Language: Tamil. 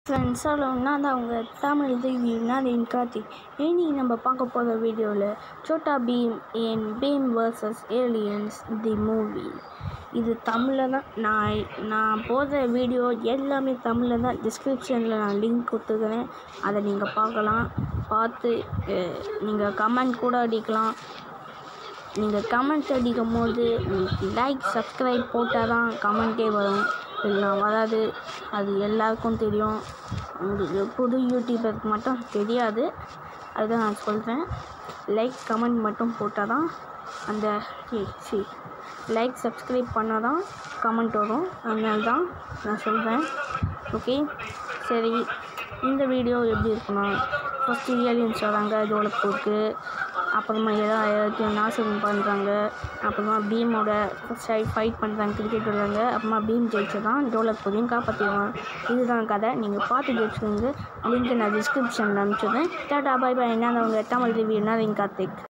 ஃப்ரெண்ட்ஸ் சொல்லணும்னா அது அவங்க தமிழ் ரிவ்யூனா கார்த்திக். இன்னைக்கு நம்ம பார்க்க போகிற வீடியோவில் Chhota Bheem and Bheem versus aliens the movie. இது தமிழில் தான். நான் போடுற வீடியோ எல்லாமே தமிழில் தான். டிஸ்கிரிப்ஷனில் நான் லிங்க் கொடுத்துருக்கிறேன், அதை நீங்கள் பார்க்கலாம். பார்த்து நீங்கள் கமெண்ட் கூட அடிக்கலாம். நீங்கள் கமெண்ட் அடிக்கும் போது லைக் சப்ஸ்கிரைப் போட்டால் தான் கமெண்ட்டே வரும், இல்லைனா வராது. அது எல்லாருக்கும் தெரியும், உங்களுக்கு புது யூடியூபருக்கு மட்டும் தெரியாது. அதுதான் நான் சொல்கிறேன். லைக் கமெண்ட் மட்டும் போட்டால் தான் அந்த லைக் சப்ஸ்கிரைப் பண்ணால் தான் கமெண்ட் வரும். அதனால தான் நான் சொல்கிறேன். ஓகே, சரி. இந்த வீடியோ எப்படி இருக்குன்னா, ஃபஸ்ட்டு ஏலியன்ஸ் வராங்க ஜோலப்பூருக்கு, அப்புறமா எல்லாத்தையும் நாசம் பண்ணுறாங்க, அப்புறமா பீமோட சைட் ஃபைட் பண்ணுறாங்க, கிரிக்கெட் விளையாடுறாங்க, அப்புறமா பீம் ஜெயிச்சு தான் ஜோலப்பூரையும் காப்பாற்றிடுவாங்க. இதுதான் கதை. நீங்கள் பார்த்து ஜெயிச்சுக்கோங்க. லிங்க் நான் டிஸ்கிரிப்ஷனில் அனுப்பிச்சுடுறேன். Tata, bye bye. என்னவங்க தமிழ் ரிவ்யூனா கார்த்திக்.